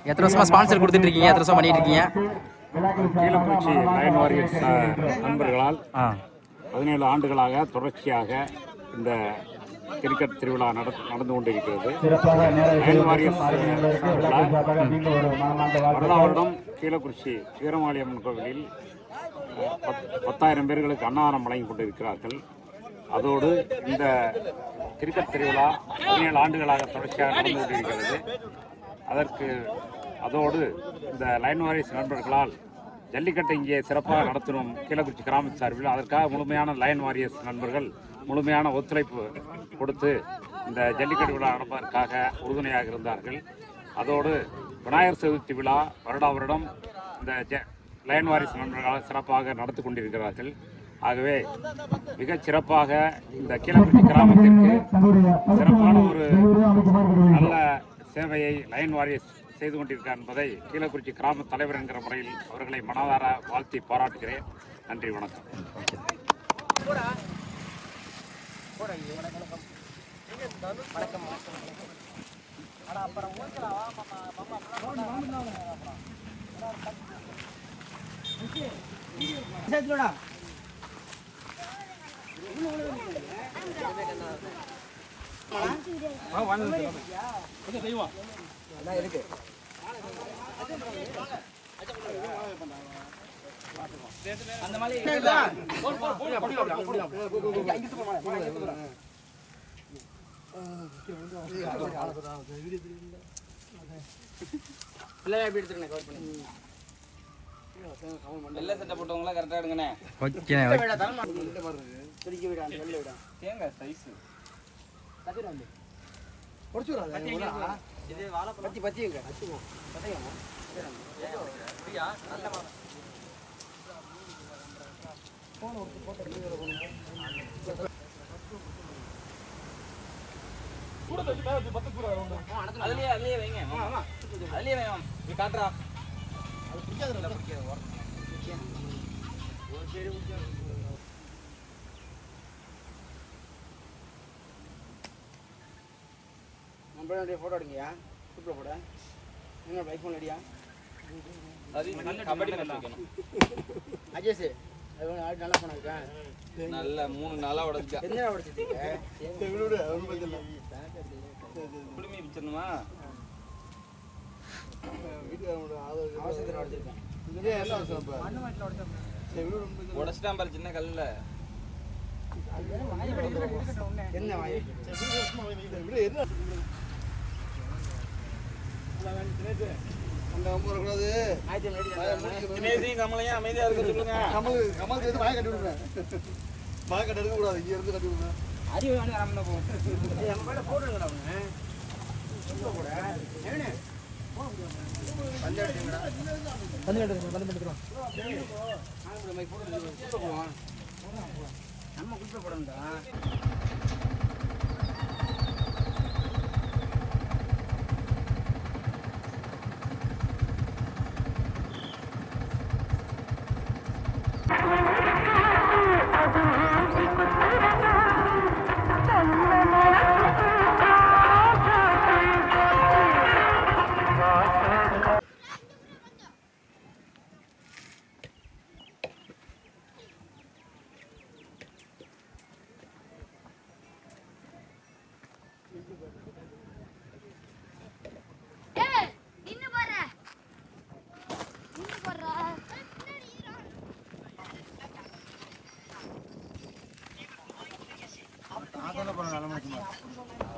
எத்தனை வருஷமா ஸ்பான்சர் கொடுத்துட்டு இருக்கீங்க? எத்தனை வருஷம் பண்ணிட்டு இருக்கீங்க? கீழக்குறிச்சி லயன் வாரியர்ஸ் நண்பர்களால் 17 ஆண்டுகளாக தொடர்ச்சியாக இந்த கிரிக்கெட் திருவிழா நடந்து கொண்டிருக்கிறது. லயன் வாரியர்ஸ் வருடா வருடம் கீழக்குறிச்சி வீரமாளியம்மன் கோவிலில் 10,000 பேர்களுக்கு அன்னதானம் வழங்கி கொண்டிருக்கிறார்கள். அதோடு இந்த கிரிக்கெட் திருவிழா 17 ஆண்டுகளாக தொடர்ச்சியாக நடந்து கொண்டிருக்கிறது. அதோடு இந்த லயன் வாரியர்ஸ் நண்பர்களால் ஜல்லிக்கட்டை இங்கே சிறப்பாக நடத்தணும் கீழக்குறிச்சி கிராம சார்பில். அதற்காக முழுமையான லயன் வாரியர்ஸ் நண்பர்கள் முழுமையான ஒத்துழைப்பு கொடுத்து இந்த ஜல்லிக்கட்டு விழா நடப்பதற்காக உறுதுணையாக இருந்தார்கள். அதோடு விநாயகர் சதுர்த்தி விழா வருடா வருடம் இந்த லயன் வாரியர்ஸ் நண்பர்களால் சிறப்பாக நடத்தி கொண்டிருக்கிறார்கள். ஆகவே மிகச் சிறப்பாக இந்த கீழக்குறிச்சி கிராமத்திற்கு சிறப்பான ஒரு நல்ல சேவையை லயன் வாரியர்ஸ் செய்து கொண்டிருக்கார் என்பதை கீழக்குறிச்சி கிராம தலைவர் என்கிற முறையில் அவர்களை மனதார வாழ்த்தி பாராட்டுகிறேன். நன்றி, வணக்கம். இருக்கு அந்த மாதிரி வெள்ளை சட்டை போட்டவங்களா கரெக்டா எடுங்கண்ணே. தேங்காய் சைஸ் அதுலயே வைங்க, அதுலயே வேணும் காட்டுறா. போட்டோ எடுங்கயா, சூப்பர் போட என்ன ஐபோன் அடியா கபடி அஜேஷ் நல்லா போனா நல்ல 3 நாளா உடச்சா என்ன உடச்சிட்டீங்க குடுமி பிச்சணுமா உடச்சிட்டான் பாரு சின்ன கல்லுல என்ன கமலையா அமைதியா இருக்க சொல்லுங்க. கமல் சேர்த்து வாய கட்டி விடுங்க. வாய கட்ட எடுக்க கூடாது, இங்க இருந்து கட்டி விடுங்க. அறிவு வேணும் ஆரம்பம் போ. நம்ம பேட போடுங்கடா அவங்க. சும்மா போட. ஏனே? பந்து எடுங்கடா. பந்து எடுத்துறோம். ஆமா மைக் போடுங்க. நம்ம குப்பை போடணும்டா. நல்ல